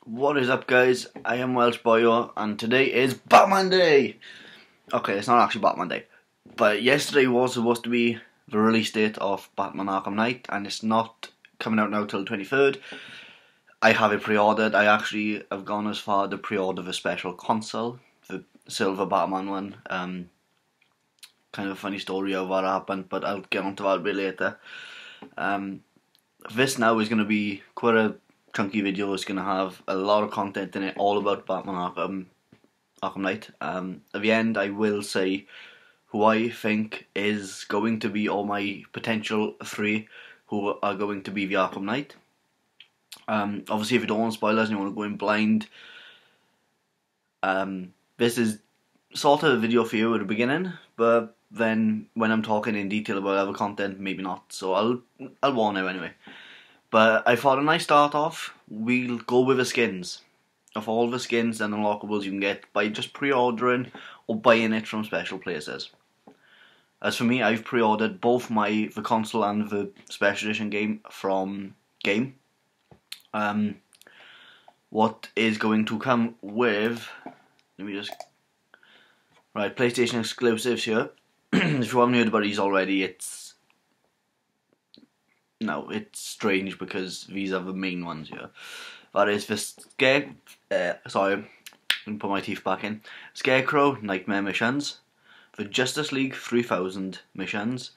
What is up, guys? I am Welsh Boyo, and today is Batman Day! Okay, it's not actually Batman Day, but yesterday was supposed to be the release date of Batman Arkham Knight, and it's not coming out now till the 23rd. I have it pre-ordered. I actually have gone as far to pre-order the special console, the silver Batman one. Kind of a funny story of what happened, but I'll get onto that a bit later. This now is going to be quite a chunky video. It's going to have a lot of content in it, all about Batman Arkham Knight. At the end, I will say who I think is going to be all my potential three who are going to be the Arkham Knight. Obviously, if you don't want spoilers and you want to go in blind, this is sort of a video for you at the beginning, but then when I'm talking in detail about other content, maybe not. So I'll warn you anyway. But I thought a nice start off, we'll go with the skins. Of all the skins and unlockables you can get by just pre-ordering or buying it from special places. As for me, I've pre-ordered both the console and the special edition game from Game. What is going to come with, let me just, right, PlayStation exclusives here. If you haven't heard about these already, it's strange because these are the main ones here. That is the sorry, let me put my teeth back in. Scarecrow Nightmare missions, the Justice League 3000 missions,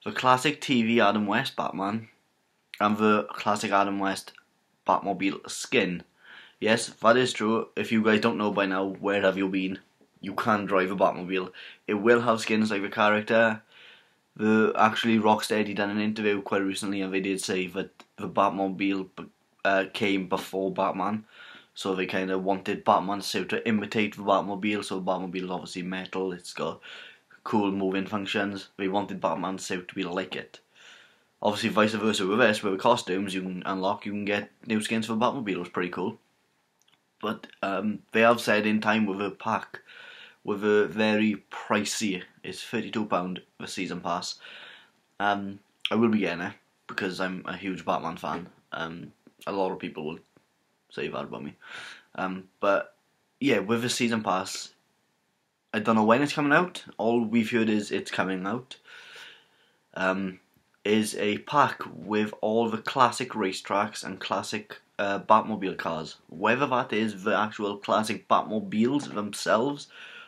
the classic TV Adam West Batman, and the classic Adam West Batmobile skin. Yes, that is true. If you guys don't know by now, where have you been? You can drive a Batmobile. It will have skins like the character. Actually, Rocksteady done an interview quite recently, and they did say that the Batmobile came before Batman, so they kind of wanted Batman's suit to imitate the Batmobile. So the Batmobile is obviously metal. It's got cool moving functions. They wanted Batman's suit to be like it. Obviously, vice versa with this, with the costumes you can unlock, you can get new skins for the Batmobile. It's pretty cool. But they have said in time with a pack, with a very pricey, it's £32 the season pass. I will be getting it because I'm a huge Batman fan. A lot of people will say that about me. But yeah, with the season pass, I don't know when it's coming out. All we've heard is it's coming out. Is a pack with all the classic racetracks and classic Batmobile cars. Whether that is the actual classic Batmobiles themselves,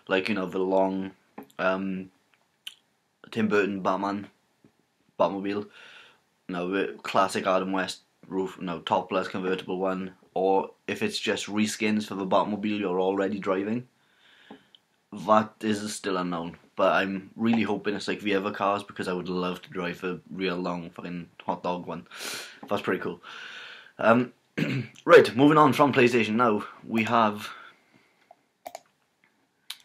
like, you know, the long Tim Burton Batmobile, the classic Adam West topless convertible one, or if it's just reskins for the Batmobile you're already driving. That is still unknown, but I'm really hoping it's like the other cars, because I would love to drive a real long fucking hot dog one. That's pretty cool. Right, moving on from PlayStation now, we have,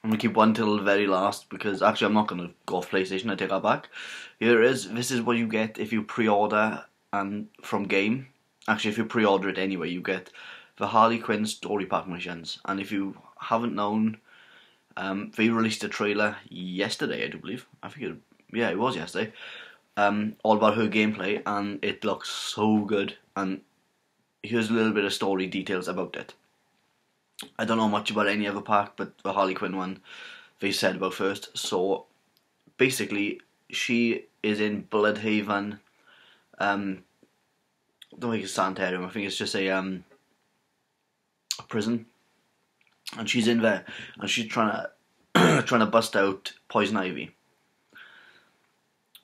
I'm going to keep one till the very last, because actually I'm not going to go off PlayStation, I take that back. This is what you get if you pre-order from Game. Actually, if you pre-order it anyway, you get the Harley Quinn story pack missions. And if you haven't known, they released a trailer yesterday, I do believe. It was yesterday. All about her gameplay, and it looks so good. And here's a little bit of story details about it. I don't know much about any other pack, but the Harley Quinn one they said about first. So basically, she is in Bloodhaven. I don't think it's Sanitarium. I think it's just a prison, and she's in there, and she's trying to bust out Poison Ivy.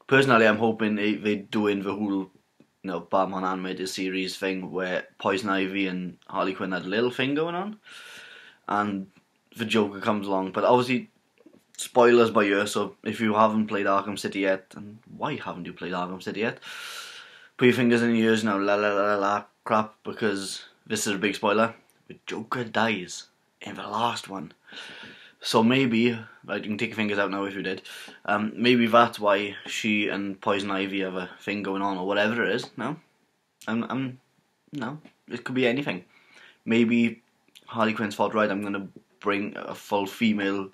Personally, I'm hoping they're doing the whole, Batman animated series thing where Poison Ivy and Harley Quinn had a little thing going on, and the Joker comes along. But obviously, spoilers by year. So if you haven't played Arkham City yet, and why haven't you played Arkham City yet? Put your fingers in your ears now, crap, because this is a big spoiler. The Joker dies in the last one. So maybe, right, you can take your fingers out now if you did, maybe that's why she and Poison Ivy have a thing going on, or whatever it is. No, no, it could be anything. Maybe Harley Quinn's thought, right, I'm going to bring a full female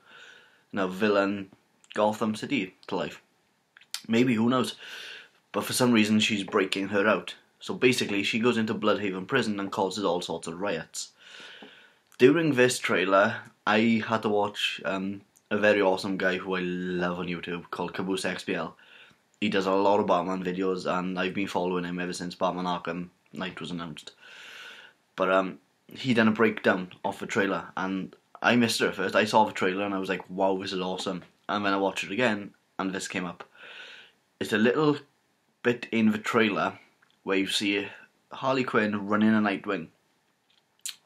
villain Gotham City to life. Maybe, who knows? But for some reason she's breaking her out. So basically, she goes into Bloodhaven prison and causes all sorts of riots. During this trailer, I had to watch a very awesome guy who I love on YouTube called Caboose XBL. He does a lot of Batman videos, and I've been following him ever since Batman Arkham Knight was announced. But he done a breakdown of the trailer, and I missed it at first. I saw the trailer and I was like, wow, this is awesome. And then I watched it again, and this came up. It's a little bit in the trailer where you see Harley Quinn running a Nightwing.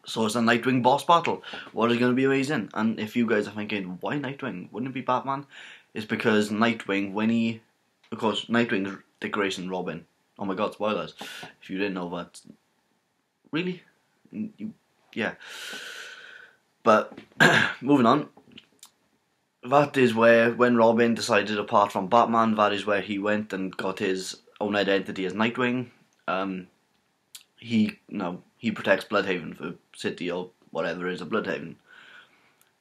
So it's a Nightwing boss battle. What is going to be amazing? And if you guys are thinking, why Nightwing? Wouldn't it be Batman? It's because Nightwing, of course, Nightwing's Dick Grayson Robin. Oh my god, spoilers. If you didn't know that. Really? Yeah. But, moving on. That is where, when Robin decided to apart from Batman, that is where he went and got his own identity as Nightwing. He protects Bloodhaven, for city or whatever is a Bloodhaven.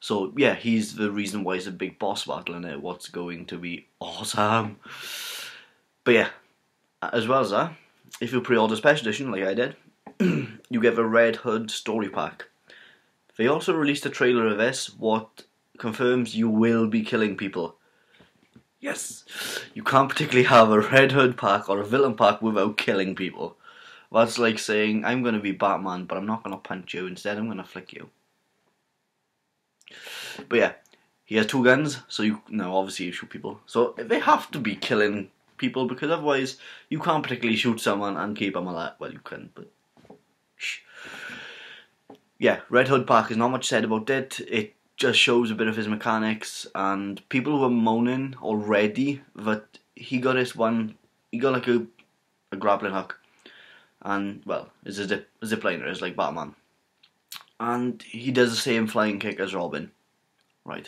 So yeah, he's the reason why it's a big boss battle in it. What's going to be awesome. But yeah, as well as that, if you pre-order Special Edition like I did, you get the Red Hood story pack. They also released a trailer of this, what confirms you will be killing people. Yes! You can't particularly have a Red Hood pack or a villain pack without killing people. That's like saying, I'm going to be Batman, but I'm not going to punch you. Instead, I'm going to flick you. But yeah, he has 2 guns, so obviously you shoot people. So they have to be killing people, because otherwise you can't particularly shoot someone and keep them alive. Well, you can, but shh. Yeah, Red Hood pack is not much said about it. It just shows a bit of his mechanics, and people were moaning already that he got like a grappling hook. And, well, it's a zip liner, it's like Batman. And he does the same flying kick as Robin. Right.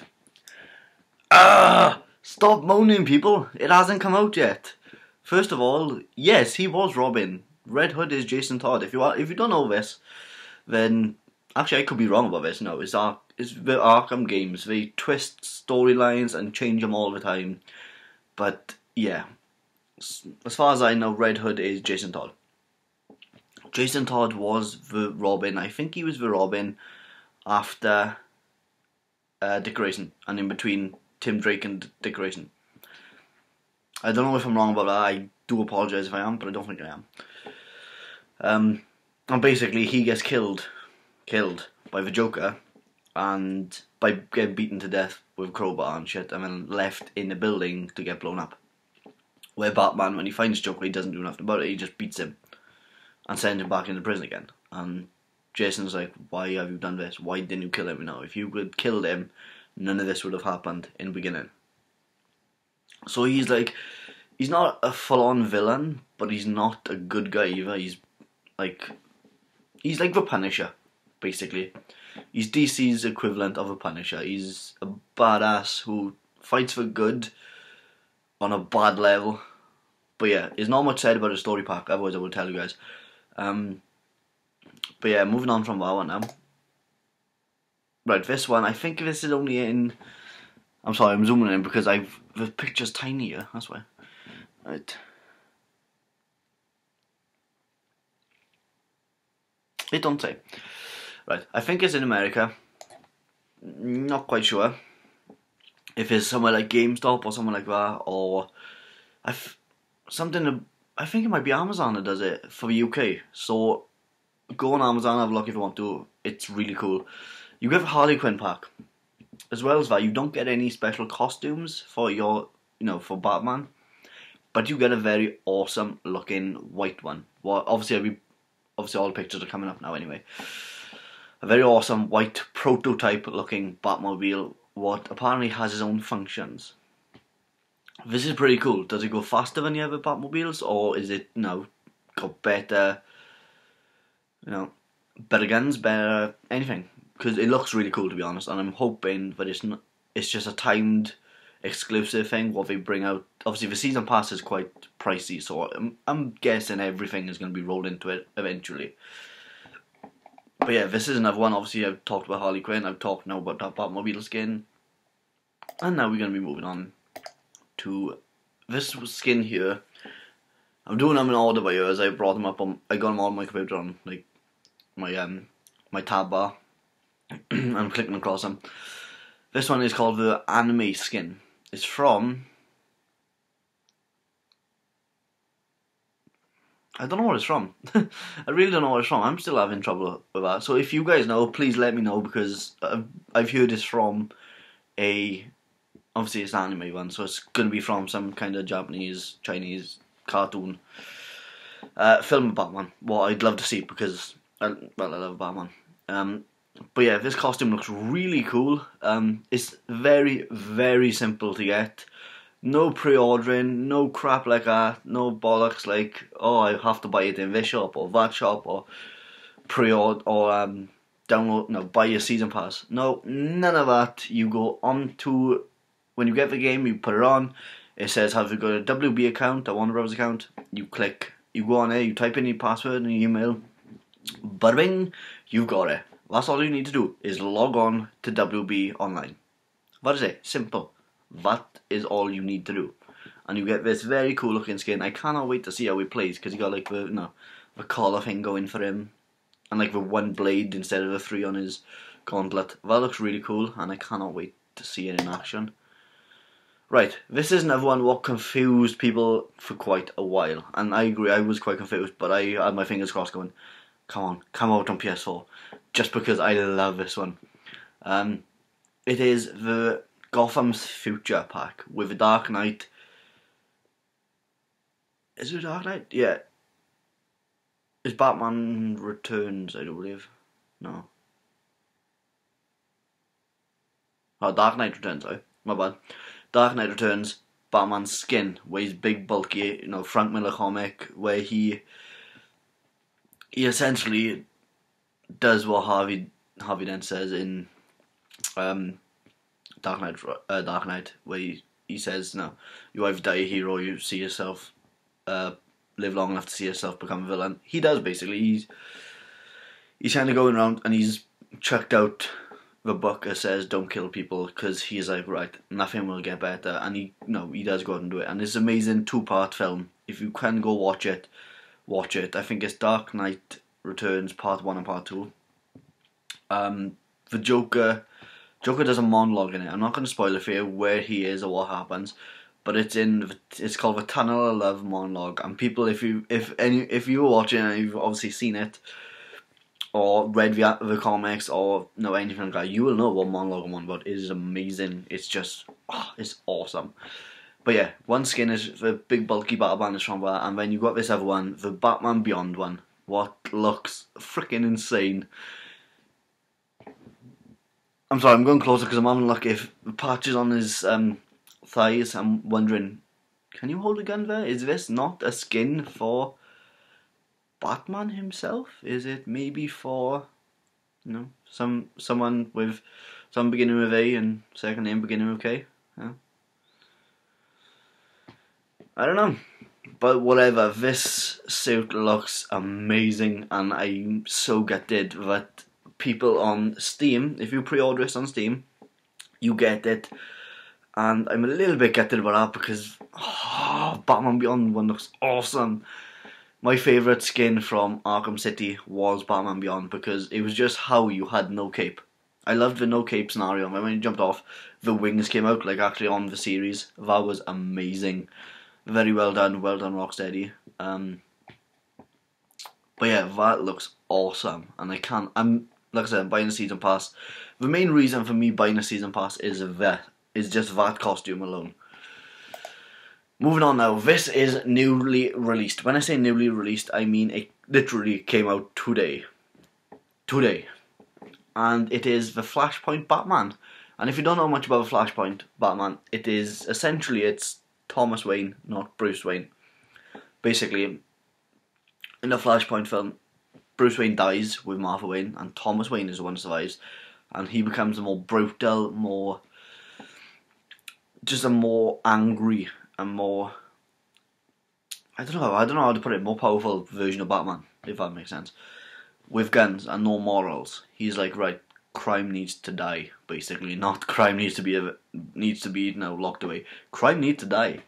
Stop moaning, people! It hasn't come out yet. First of all, yes, he was Robin. Red Hood is Jason Todd. If you don't know this, then actually I could be wrong about this. No, it's the Arkham games. They twist storylines and change them all the time. But yeah, as far as I know, Red Hood is Jason Todd. Jason Todd was the Robin. I think he was the Robin after Dick Grayson, and in between Tim Drake and Dick Grayson. I don't know if I'm wrong about that. I do apologise if I am, but I don't think I am. And basically, he gets killed by the Joker, and by getting beaten to death with a crowbar and shit, and then left in the building to get blown up. Where Batman, when he finds Joker, he doesn't do nothing about it. He just beats him and send him back into prison again. And Jason's like, why have you done this? Why didn't you kill him? If you had killed him, none of this would have happened in the beginning. So he's not a full-on villain, but he's not a good guy either. He's like the Punisher, basically. He's DC's equivalent of a Punisher. He's a badass who fights for good on a bad level. But yeah, there's not much said about his story pack, otherwise I will tell you guys. But yeah, moving on from that one now. Right, this one, I think this is only in... I'm sorry, I'm zooming in because the picture's tiny here, that's why. Right. It don't say. Right, I think it's in America. Not quite sure. If it's somewhere like GameStop or somewhere like that, or... I think it might be Amazon that does it for the UK. So go on Amazon, have a look if you want to. It's really cool. You get a Harley Quinn pack. As well as that, you don't get any special costumes for for Batman, but you get a very awesome looking white one. Well, obviously all the pictures are coming up now anyway. A very awesome white prototype looking Batmobile, what apparently has its own functions. This is pretty cool. Does it go faster than the other Batmobiles, or is it got better, better guns, better anything? Because it looks really cool, to be honest, and I'm hoping that it's just a timed exclusive thing what they bring out. Obviously the season pass is quite pricey, so I'm guessing everything is going to be rolled into it eventually. But yeah, this is another one. Obviously I've talked about Harley Quinn, I've talked now about that Batmobile skin, and now we're going to be moving on to this skin here. I'm doing them in order by you as I brought them up on. I got them on my computer on like my tab bar. I'm clicking across them. This one is called the Anime Skin. It's from. I don't know what it's from. I really don't know what it's from. I'm still having trouble with that. So if you guys know, please let me know, because I've heard it's from obviously it's an anime one, so it's going to be from some kind of Japanese, Chinese cartoon film of Batman. Well, I'd love to see it because, I love Batman. But yeah, this costume looks really cool. It's very, very simple to get. No pre-ordering, no crap like that, no bollocks like, oh, I have to buy it in this shop or that shop or pre-order or download, no, buy your season pass. No, none of that. You go on to, when you get the game, you put it on. It says, have you got a WB account, a Warner Bros account? You click, you go on there, you type in your password and your email. Bada bing, you've got it. That's all you need to do, is log on to WB online. That is it, simple. That is all you need to do. And you get this very cool looking skin. I cannot wait to see how he plays, because he got like the collar thing going for him. And like the one blade instead of the three on his gauntlet. That looks really cool, and I cannot wait to see it in action. Right, this is another one what confused people for quite a while. And I agree, I was quite confused, but I had my fingers crossed going, come on, come out on PS4. Just because I love this one. It is the Gotham's Future pack with a Dark Knight. Is it Dark Knight? Yeah. It's Batman Returns, I do believe. No. Oh, Dark Knight Returns, sorry. My bad. Dark Knight Returns, Batman's skin, where he's big, bulky, Frank Miller comic, where he essentially does what Harvey Dent says in Dark Knight, where he says, no, you either die a hero or you see yourself live long enough to see yourself become a villain. He does, basically. He's kind of going around and he's chucked out the book that says don't kill people, because he's like, right, nothing will get better, and he does go out and do it. And it's an amazing 2-part film. If you can go watch it. I think it's Dark Knight Returns Part 1 and Part 2. The Joker does a monologue in it. I'm not going to spoil it for you where he is or what happens, but it's called the Tunnel of Love monologue. And people, if you were watching and you've obviously seen it or read the comics or know anything like that, you will know what monologue I'm on about. It is amazing. It's just, it's awesome. But yeah, one skin is the big bulky Batman is from that, and then you got this other one, the Batman Beyond one, what looks freaking insane. I'm sorry, I'm going closer because I'm having a look. If the patches on his thighs, I'm wondering, can you hold a gun there? Is this not a skin for Batman himself? Is it maybe for, someone with some beginning with A and second name beginning with K? Yeah. I don't know. But whatever, this suit looks amazing, and I'm so gutted that people on Steam, if you pre-order this on Steam, you get it. And I'm a little bit gutted about that because Batman Beyond one looks awesome. My favourite skin from Arkham City was Batman Beyond because it was just how you had no cape. I loved the no cape scenario, and when you jumped off, the wings came out, like actually on the series. That was amazing. Very well done Rocksteady. But yeah, that looks awesome, and I'm like I said, I'm buying a season pass. The main reason for me buying a season pass is just that costume alone. Moving on now, this is newly released. When I say newly released, I mean it literally came out today. And it is the Flashpoint Batman. And if you don't know much about the Flashpoint Batman, it's Thomas Wayne, not Bruce Wayne. Basically, in the Flashpoint film, Bruce Wayne dies with Martha Wayne, and Thomas Wayne is the one who survives. And he becomes a more brutal, a more angry, and more, I don't know how to put it, more powerful version of Batman, if that makes sense. With guns and no morals. He's like, right, crime needs to die, basically. Not crime needs to be locked away. Crime needs to die,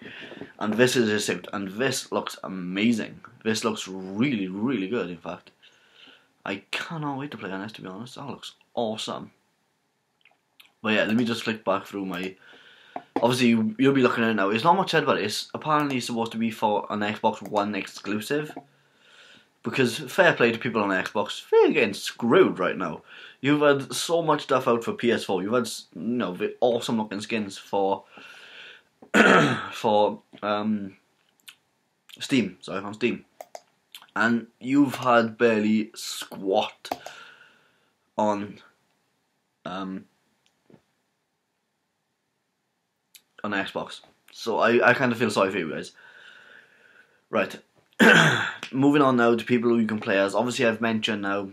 and this is his suit, and this looks amazing. This looks really, really good. In fact, I cannot wait to play on this. To be honest, that looks awesome. But yeah, let me just flick back through my. Obviously, you'll be looking at it now. It's not much said about it. It's apparently supposed to be for an Xbox One exclusive. Because fair play to people on Xbox, they're getting screwed right now. You've had so much stuff out for PS4. You've had, the awesome looking skins for for Steam. Sorry, on Steam, and you've had barely squat on Xbox. So I kind of feel sorry for you guys. Right. Moving on now to people who you can play as. Obviously, I've mentioned now.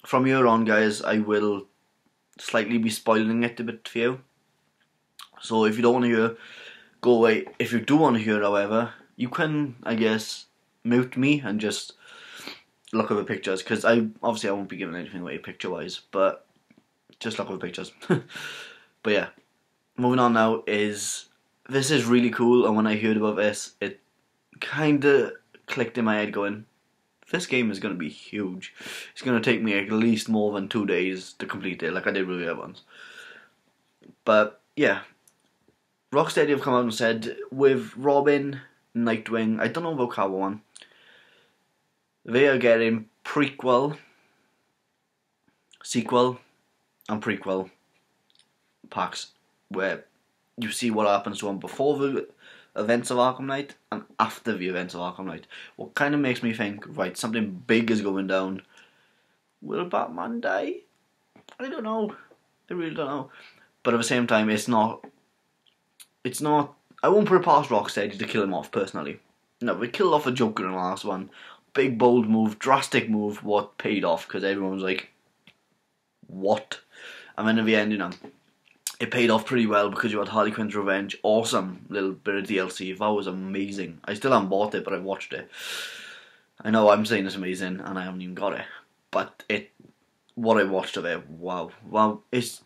From here on, guys, I will slightly be spoiling it a bit for you. So if you don't want to hear, go away. If you do want to hear, however, you can, I guess, mute me and just look over pictures. Because I won't be giving anything away picture-wise, but just look over pictures. But yeah, moving on now is, this is really cool, and when I heard about this, it kind of clicked in my head going, this game is going to be huge. It's going to take me at least more than 2 days to complete it, like I did with the other ones. But yeah, Rocksteady have come out and said, with Robin, Nightwing, I don't know about Catwoman, they are getting prequel, sequel, and prequel packs, where you see what happens to them before the events of Arkham Knight and after the events of Arkham Knight. What kind of makes me think, right, something big is going down. Will Batman die? I don't know. I really don't know. But at the same time, it's not. I won't put it past Rocksteady to kill him off, personally. No, we killed off a Joker in the last one. Big, bold move, drastic move, what paid off, because everyone was like, what? And then in the end, it paid off pretty well because you had Harley Quinn's Revenge. Awesome little bit of DLC. That was amazing. I still haven't bought it, but I've watched it. I know I'm saying it's amazing, and I haven't even got it. But what I watched of it, wow. Wow, it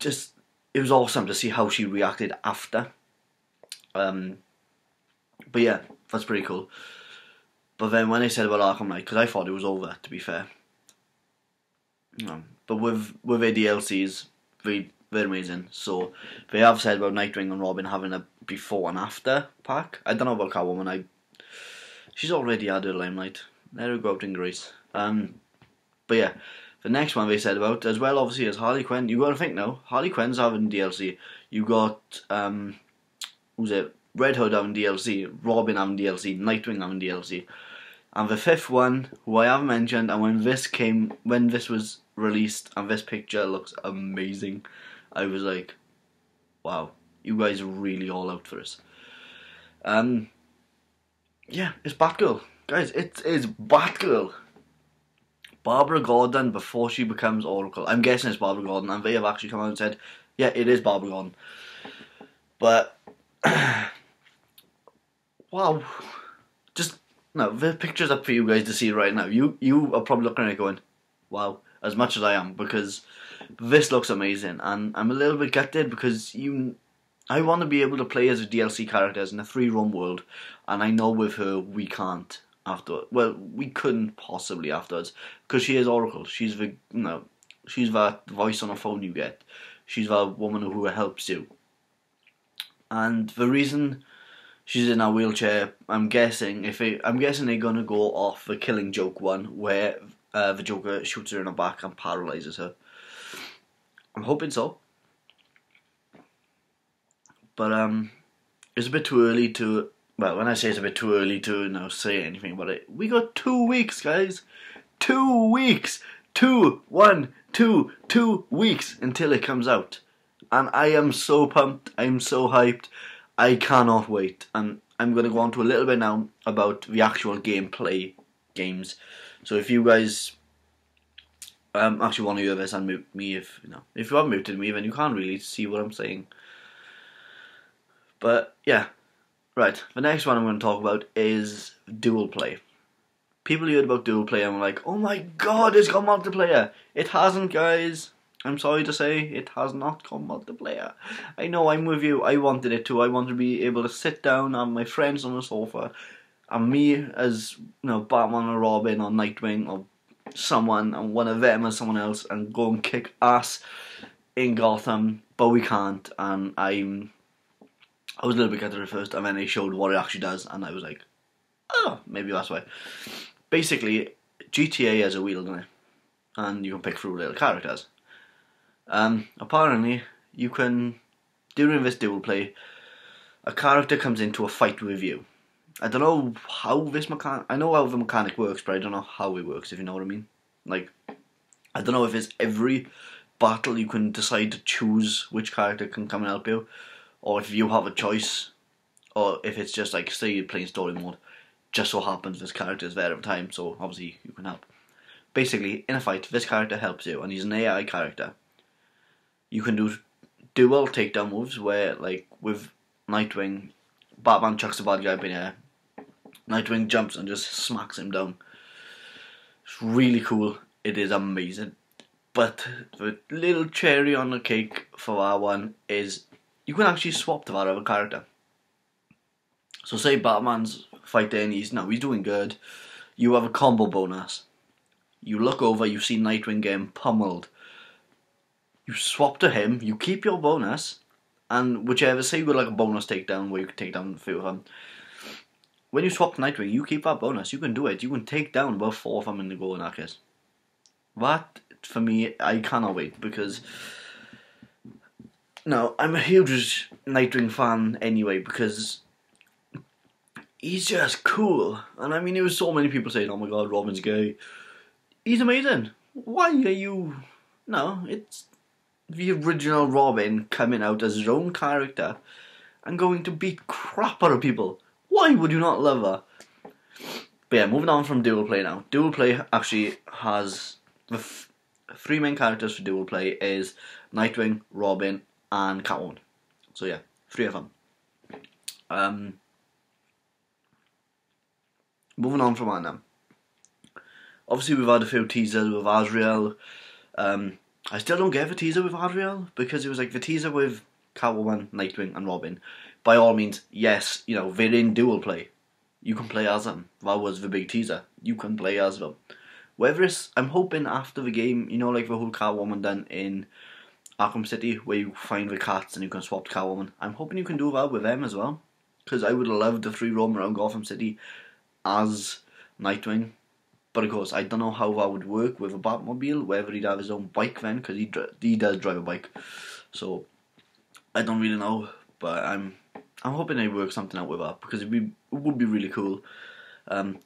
was awesome to see how she reacted after. But yeah, that's pretty cool. But then when they said about Arkham Knight, because I thought it was over, to be fair. But with their DLCs, they're amazing. So they have said about Nightwing and Robin having a before and after pack. I don't know about Catwoman. She's already had her limelight. Let her go out in grace. But yeah, the next one they said about as well, obviously, is Harley Quinn. You got to think now. Harley Quinn's having DLC. You got who's it? Red Hood having DLC. Robin having DLC. Nightwing having DLC. And the fifth one, who I haven't mentioned, and when this was released, and this picture looks amazing, I was like, wow, you guys are really all out for this. Yeah, it's Batgirl. Guys, it is Batgirl. Barbara Gordon before she becomes Oracle. I'm guessing it's Barbara Gordon, and they have actually come out and said, yeah, it is Barbara Gordon. But, wow. The picture's up for you guys to see right now. You are probably looking at it going, wow, as much as I am, because this looks amazing, and I'm a little bit gutted because I want to be able to play as DLC characters in a 3-run world, and I know with her we can't after. Well, we couldn't possibly afterwards because she is Oracle. She's she's that voice on a phone you get. She's that woman who helps you, and the reason she's in a wheelchair, I'm guessing they're gonna go off the Killing Joke one where the Joker shoots her in the back and paralyzes her. I'm hoping so. But it's a bit too early to. Well, when I say it's a bit too early to say anything about it, we got 2 weeks, guys. 2 weeks. 2 weeks until it comes out, and I am so pumped. I'm so hyped. I cannot wait. And I'm going to go on to a little bit now about the actual gameplay games. So if you guys actually want to hear this and mute me, if you haven't muted me, then you can't really see what I'm saying. But yeah, right. The next one I'm going to talk about is dual play. People heard about dual play and were like, "Oh my god, it's got multiplayer!" It hasn't, guys. I'm sorry to say, it has not come multiplayer. I know, I'm with you. I wanted it to. I wanted to be able to sit down and my friends on the sofa, and me as Batman or Robin or Nightwing or someone, and one of them as someone else, and go and kick ass in Gotham. But we can't, and I was a little bit gutted at first, and then they showed what it actually does, and I was like, oh, maybe that's why. Basically, GTA has a wheel, doesn't it? And you can pick through little characters. Apparently, you can, during this dual play, a character comes into a fight with you. I don't know how this I know how the mechanic works, but I don't know how it works, if you know what I mean. Like, I don't know if it's every battle you can decide to choose which character can come and help you, or if you have a choice, or if it's just like, say you're playing story mode, just so happens this character is there every time, so obviously you can help. Basically, in a fight, this character helps you, and he's an AI character. You can do dual takedown moves where, like, with Nightwing, Batman chucks the bad guy up in the air. Nightwing jumps and just smacks him down. It's really cool. It is amazing. But the little cherry on the cake for that one is you can actually swap to that other character. So say Batman's fighting, he's doing good. You have a combo bonus. You look over, you see Nightwing getting pummeled. You swap to him, you keep your bonus, and whichever, say you got like a bonus takedown where you can take down a few of them. When you swap to Nightwing, you keep that bonus, you can do it. You can take down about 4 of them in the go in that case. That, for me, I cannot wait, because now, I'm a huge Nightwing fan anyway, because he's just cool. And I mean, there was so many people saying, oh my god, Robin's gay. He's amazing. Why are you... No, it's the original Robin coming out as his own character and going to beat crap out of people. Why would you not love her? But yeah, moving on from dual play now. Dual play actually has the 3 main characters for dual play is Nightwing, Robin, and Catwoman. So yeah, 3 of them. Moving on from that now. Obviously, we've had a few teasers with Azrael. I still don't get the teaser with Azrael, because it was like the teaser with Catwoman, Nightwing, and Robin. By all means, yes, they're in dual play. You can play as them. That was the big teaser. You can play as them. Whether it's, I'm hoping after the game, like the whole Catwoman done in Arkham City, where you find the cats and you can swap to Catwoman. I'm hoping you can do that with them as well, because I would love the 3 roam around Gotham City as Nightwing. But of course, I don't know how that would work with a Batmobile, whether he'd have his own bike then, because he does drive a bike. So, I don't really know, but I'm hoping they work something out with that, because it would be really cool.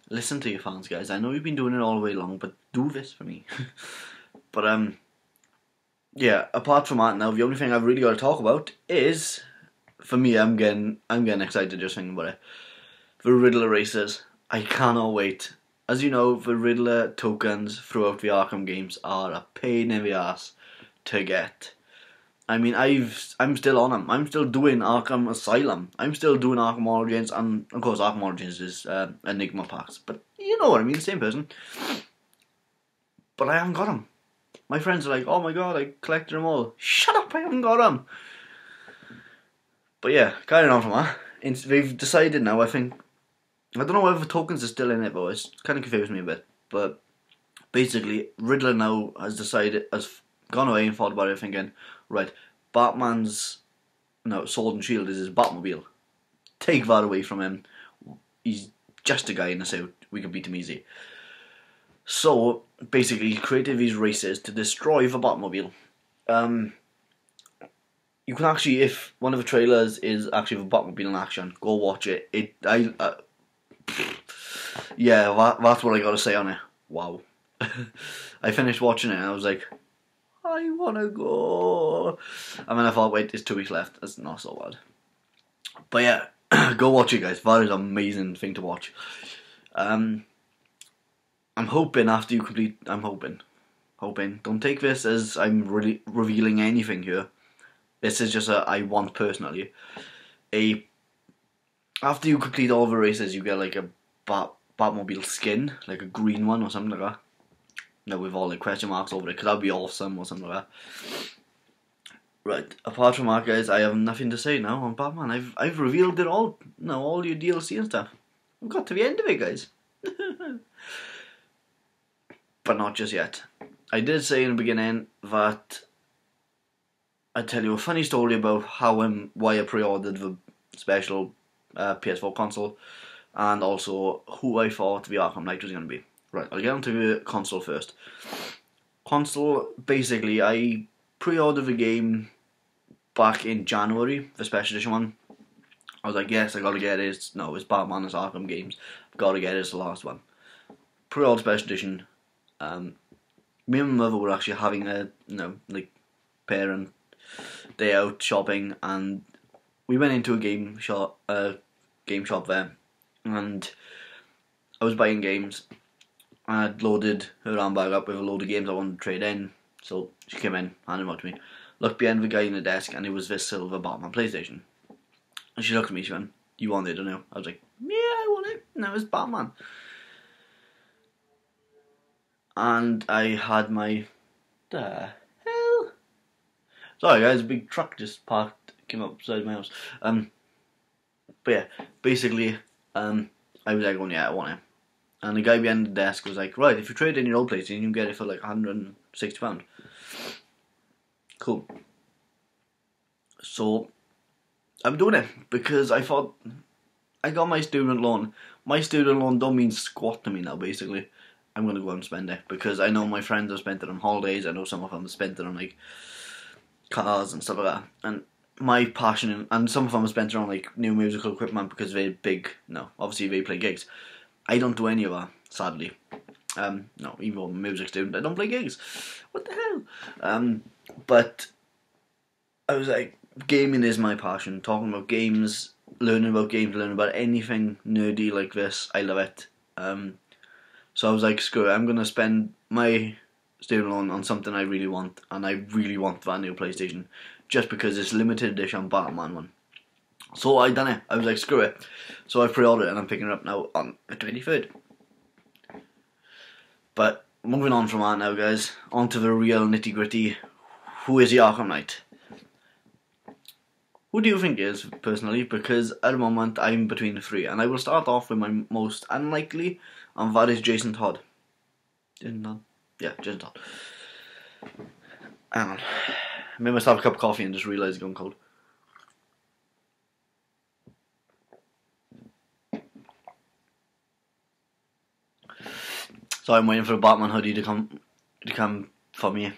Listen to your fans, guys. I know you've been doing it all the way long, but do this for me. But, yeah, apart from that now, the only thing I've really got to talk about is, for me, I'm getting excited just thinking about it. The Riddler races. I cannot wait. As you know, the Riddler tokens throughout the Arkham games are a pain in the ass to get. I mean, I'm still on them. I'm still doing Arkham Asylum. I'm still doing Arkham Origins, and of course Arkham Origins is Enigma packs. But you know what I mean, same person. But I haven't got them. My friends are like, oh my god, I collected them all. Shut up, I haven't got them. But yeah, carrying on from that. They've decided now, I think, I don't know whether the tokens are still in it, but it's kind of confused me a bit. But basically, Riddler now has gone away and thought about it, thinking, right, Batman's sword and shield is his Batmobile. Take that away from him. He's just a guy in a suit. We can beat him easy. So basically, he created these races to destroy the Batmobile. You can actually, if one of the trailers is actually the Batmobile in action, go watch it. Yeah, that's what I gotta say on it. Wow. I finished watching it and I was like, I wanna go. And then I thought, wait, there's 2 weeks left. That's not so bad. But yeah, go watch it, guys. That is an amazing thing to watch. I'm hoping after you complete. I'm hoping. Don't take this as I'm really revealing anything here. This is just I want personally. After you complete all the races, you get like a Batmobile skin, like a green one or something like that. with all the question marks over it, because that would be awesome or something like that. Right, apart from that, guys, I have nothing to say now on Batman. I've revealed it all, all your DLC and stuff. We've got to the end of it, guys. But not just yet. I did say in the beginning that I'd tell you a funny story about why I pre-ordered the special PS4 console, and also who I thought the Arkham Knight was going to be. Right, I'll get onto the console first. Console, basically, I pre-ordered the game back in January, the special edition one. I was like, yes, I gotta get it. It's Batman, it's Arkham games. Gotta get it, it's the last one. Pre-order special edition. Me and my mother were actually having a, parent day out shopping, and we went into a game shop there, and I was buying games. I had loaded her handbag up with a load of games I wanted to trade in, so she came in, handed them out to me. Looked behind the guy in the desk, and it was this silver Batman PlayStation. And she looked at me, she went, "You want it, don't you?" I was like, "Yeah, I want it." And it was Batman. And I had my... The hell? Sorry guys, a big truck just came up beside my house. But yeah, basically, I was like going, yeah, I want it. And the guy behind the desk was like, right, if you trade in your old PlayStation, you can get it for like £160. Cool. So, I'm doing it because I thought, I got my student loan. My student loan don't mean squat to me now, basically. I'm going to go out and spend it because I know my friends have spent it on holidays. I know some of them have spent it on like cars and stuff like that. And my passion, and some of them have spent it on like new musical equipment because they're big. No, obviously they play gigs. I don't do any of that, sadly. No, even though I'm a music student, I don't play gigs. What the hell? But I was like, gaming is my passion. Talking about games, learning about anything nerdy like this. I love it. So I was like, screw it, I'm going to spend my student loan on something I really want, and I really want that new PlayStation, just because it's limited edition Batman one. So I done it. I was like, screw it. So I pre-ordered it, and I'm picking it up now on the 23rd. But moving on from that now, guys, on to the real nitty gritty. Who is the Arkham Knight? Who do you think is, personally? Because at the moment I'm between the three, and I will start off with my most unlikely, and that is Jason Todd. Jason Todd? Yeah, Jason Todd. Hang on. I made myself a cup of coffee and just realised it's gone cold. So I'm waiting for a Batman hoodie to come for me,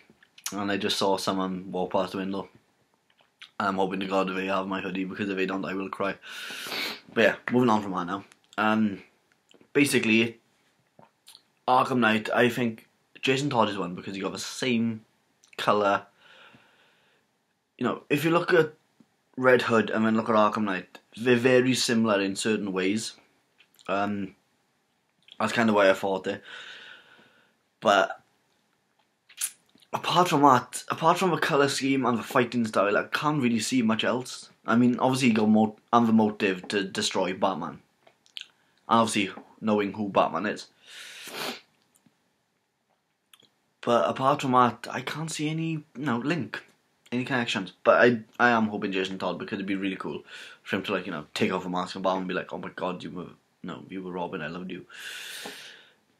and I just saw someone walk past the window. I'm hoping to God they have my hoodie, because if they don't, I will cry. But yeah, moving on from that now. Basically, Arkham Knight, I think Jason Todd is one because he got the same colour. You know, if you look at Red Hood and then look at Arkham Knight, they're very similar in certain ways. That's kind of why I thought it. But apart from that, apart from the colour scheme and the fighting style, I can't really see much else. I mean, obviously he got the motive to destroy Batman. And obviously knowing who Batman is. But apart from that, I can't see any link, any connections. But I am hoping Jason Todd, because it'd be really cool for him to take off a mask and Batman and be like, oh my god, you were Robin, I loved you.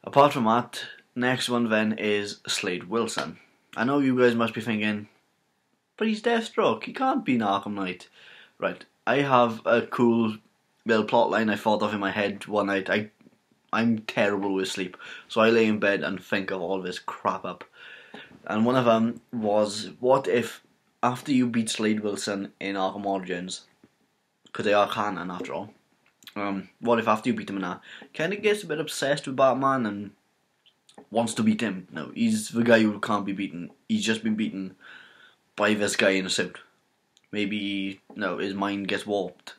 Apart from that, next one then is Slade Wilson. I know you guys must be thinking, but he's Deathstroke, he can't be an Arkham Knight. Right, I have a cool little plot line I thought of in my head one night. I'm terrible with sleep, so I lay in bed and think of all this crap up. And one of them was, what if after you beat Slade Wilson in Arkham Origins, because they are canon after all, what if after you beat him in that, kind of gets a bit obsessed with Batman and wants to beat him? No, he's the guy who can't be beaten. He's just been beaten by this guy in a suit. Maybe his mind gets warped.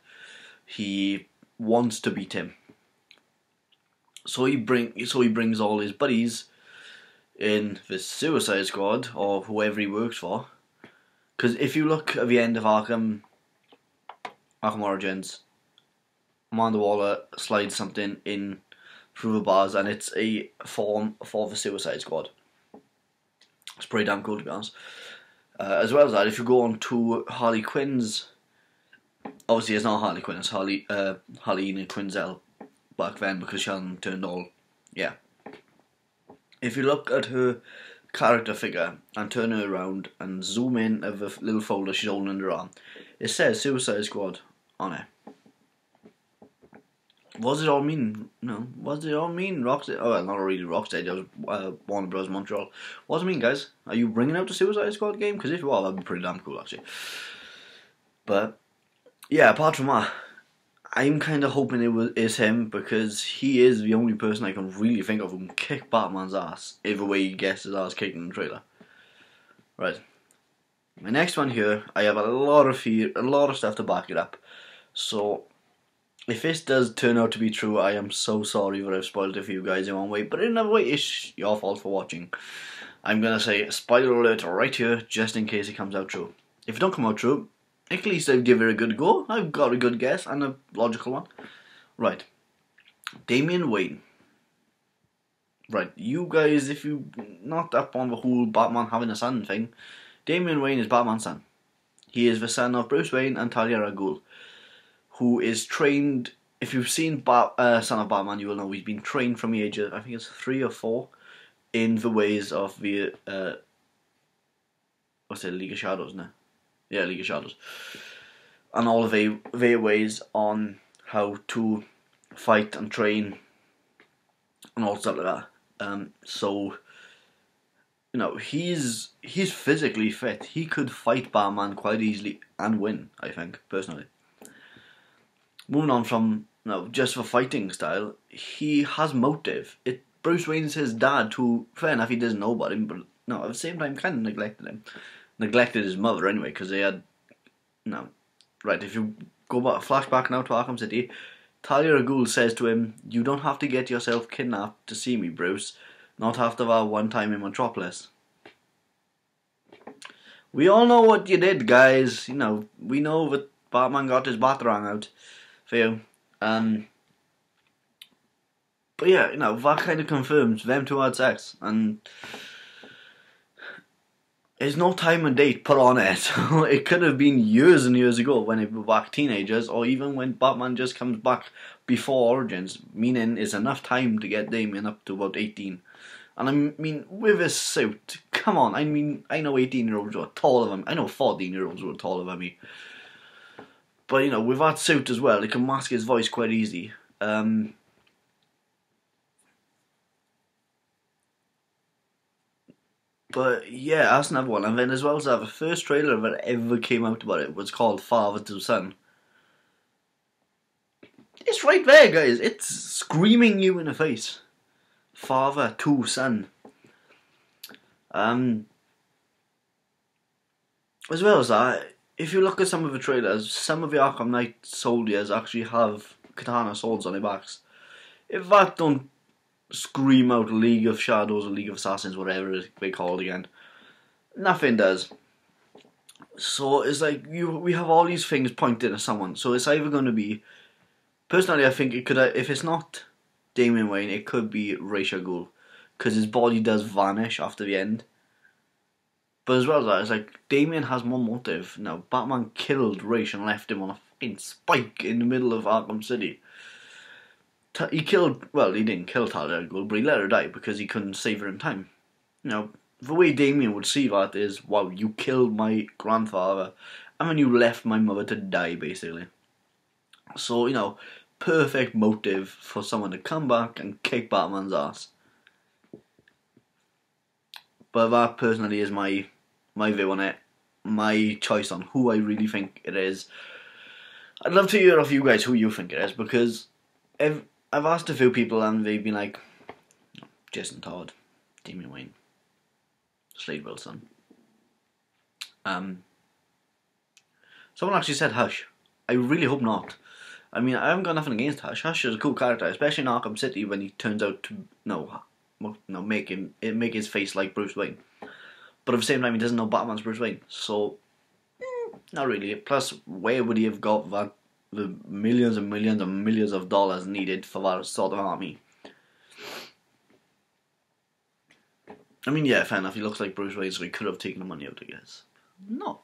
He wants to beat him. So he brings all his buddies in the Suicide Squad, or whoever he works for. Because if you look at the end of Arkham Origins, Amanda Waller slides something in through the bars, and it's a form for the Suicide Squad. It's pretty damn cool, to be honest. As well as that, if you go on to Harley Quinn's, obviously it's not Harley Quinn, it's Harley Quinzel back then, because she hasn't turned all, yeah. If you look at her character figure and turn her around and zoom in of the little folder she's holding in her arm, it says Suicide Squad on it. What does it all mean? No, what does it all mean? Rocksteady? Oh, well, not really Rocksteady. That was Warner Bros. Montreal. What does it mean, guys? Are you bringing out the Suicide Squad game? Because if you are, that'd be pretty damn cool, actually. But yeah, apart from that, I'm kind of hoping it is him, because he is the only person I can really think of who can kick Batman's ass either way he gets his ass kicked in the trailer. Right. My next one here, I have a lot of stuff to back it up. So if this does turn out to be true, I am so sorry that I've spoiled it for you guys in one way, but in another way, it's your fault for watching. I'm gonna say spoiler alert right here, just in case it comes out true. If it don't come out true, at least I've given it a good go. I've got a good guess and a logical one. Right. Damian Wayne. Right, you guys, if you not up on the whole Batman having a son thing, Damian Wayne is Batman's son. He is the son of Bruce Wayne and Talia al Ghul, who is trained. If you've seen Son of Batman, you will know he's been trained from the age of, I think it's 3 or 4, in the ways of the what's it, League of Shadows now? Yeah, League of Shadows, and all of their ways on how to fight and train and all stuff like that. So you know, he's physically fit. He could fight Batman quite easily and win, I think, personally. Moving on from, you know, just for fighting style, he has motive. Bruce Wayne's his dad, who, fair enough, he doesn't know about him, but no, at the same time, kind of neglected him. Neglected his mother anyway, because they had, no. Right, if you go back, flashback now to Arkham City, Talia al Ghul says to him, "You don't have to get yourself kidnapped to see me, Bruce. Not after that one time in Metropolis." We all know what you did, guys. You know, we know that Batman got his Batarang out for you. But yeah, you know, that kind of confirms them two had sex, and there's no time and date put on it. It could have been years and years ago when they were back teenagers, or even when Batman just comes back before Origins, meaning it's enough time to get Damian up to about 18. And I mean, with his suit, come on, I mean, I know 18-year-olds who are taller than me, I know 14-year-olds who are taller than me. But, you know, with that suit as well, it can mask his voice quite easy. But yeah, that's another one. And then as well as that, the first trailer that ever came out about it was called Father to Son. It's right there, guys. It's screaming you in the face. Father to Son. As well as that, if you look at some of the trailers, some of the Arkham Knight soldiers actually have katana swords on their backs. If that don't scream out League of Shadows or League of Assassins, whatever they call it again, nothing does. So it's like we have all these things pointing at someone. So it's either going to be, personally, I think it could, if it's not Damian Wayne, it could be Ra's al Ghul, because his body does vanish after the end. But as well as that, it's like Damian has more motive. Now, Batman killed Ra's and left him on a fucking spike in the middle of Arkham City. He didn't kill Talia al Ghul, but he let her die because he couldn't save her in time. You know, the way Damian would see that is, wow, you killed my grandfather, and then you left my mother to die, basically. So, you know, perfect motive for someone to come back and kick Batman's ass. But that personally is my view on it, my choice on who I really think it is. I'd love to hear off you guys who you think it is, because I've asked a few people and they've been like, Jason Todd, Damian Wayne, Slade Wilson. Someone actually said Hush. I really hope not. I mean, I haven't got nothing against Hush. Hush is a cool character, especially in Arkham City when he turns out to make his face like Bruce Wayne. But at the same time, he doesn't know Batman's Bruce Wayne, so not really. Plus, where would he have got the millions and millions and millions of dollars needed for that sort of army? I mean, yeah, fair enough. He looks like Bruce Wayne, so he could have taken the money out, I guess. No.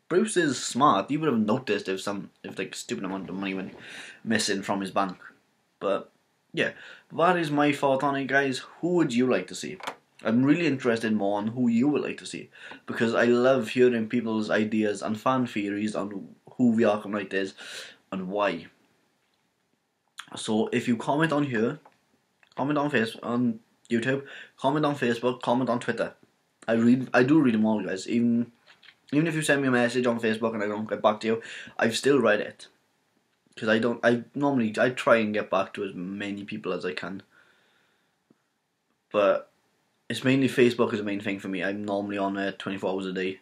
Bruce is smart. You would have noticed if like stupid amount of money went missing from his bank. But yeah, that is my thought on it, guys. Who would you like to see? I'm really interested more on who you would like to see, because I love hearing people's ideas and fan theories on who the Arkham Knight is and why. So if you comment on here, comment on YouTube, comment on Facebook, comment on Twitter. I do read them all, guys. Even if you send me a message on Facebook and I don't get back to you, I've still read it. Because I try and get back to as many people as I can. But it's mainly Facebook is the main thing for me. I'm normally on there 24 hours a day.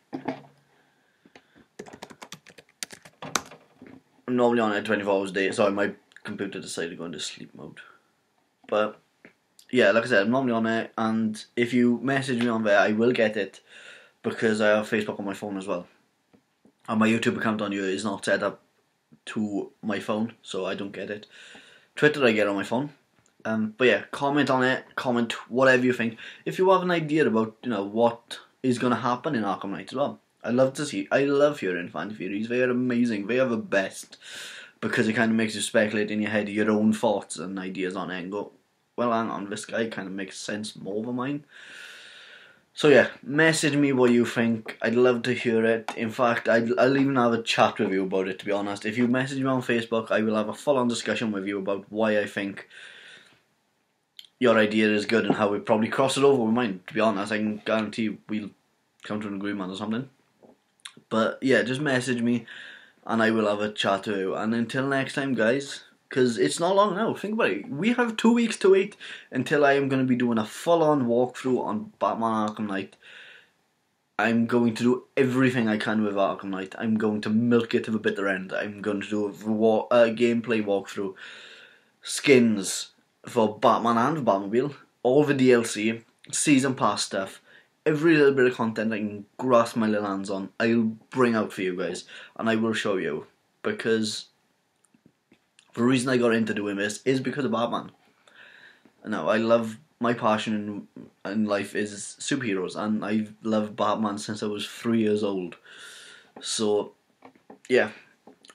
I'm normally on there 24 hours a day. Sorry, my computer decided to go into sleep mode. But yeah, like I said, I'm normally on there, and if you message me on there, I will get it, because I have Facebook on my phone as well. And my YouTube account on here is not set up to my phone, so I don't get it. Twitter I get on my phone. But yeah, comment on it, comment whatever you think. If you have an idea about, what is going to happen in Arkham Knight as well. I love hearing fan theories. They are amazing. They are the best, because it kind of makes you speculate in your head your own thoughts and ideas on it and go, well, hang on, this guy kind of makes sense more than mine. So yeah, message me what you think. I'd love to hear it. In fact, I'll even have a chat with you about it, to be honest. If you message me on Facebook, I will have a full-on discussion with you about why I think your idea is good and how we probably cross it over with mine. To be honest, I can guarantee we'll come to an agreement or something. But yeah, just message me and I will have a chat with you. And until next time, guys, because it's not long now. Think about it. We have 2 weeks to wait until I am going to be doing a full-on walkthrough on Batman Arkham Knight. I'm going to do everything I can with Arkham Knight. I'm going to milk it to the bitter end. I'm going to do a gameplay walkthrough, skins for Batman and Batmobile, all the DLC, season pass stuff, every little bit of content I can grasp my little hands on, I'll bring out for you guys, and I will show you, because the reason I got into doing this is because of Batman. Now, my passion in life is superheroes, and I've loved Batman since I was 3 years old. So, yeah,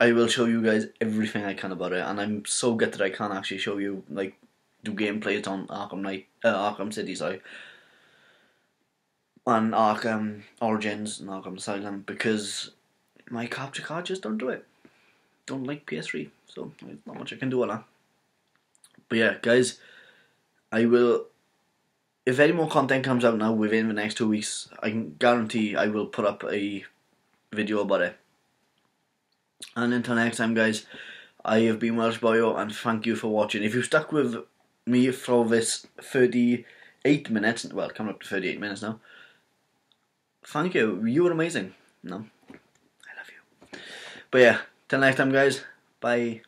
I will show you guys everything I can about it, and I'm so good that I can actually show you, like, do gameplays on Arkham City, sorry, and Arkham Origins and Arkham Asylum, because my capture card just don't do it. Don't like PS3, so there's not much I can do on that. But yeah, guys, I will, if any more content comes out now within the next 2 weeks, I can guarantee I will put up a video about it. And until next time, guys, I have been Welsh Boyo, and thank you for watching. If you stuck with me for this 38 minutes, well, coming up to 38 minutes now, thank you. You were amazing. No, I love you. But yeah, till next time, guys. Bye.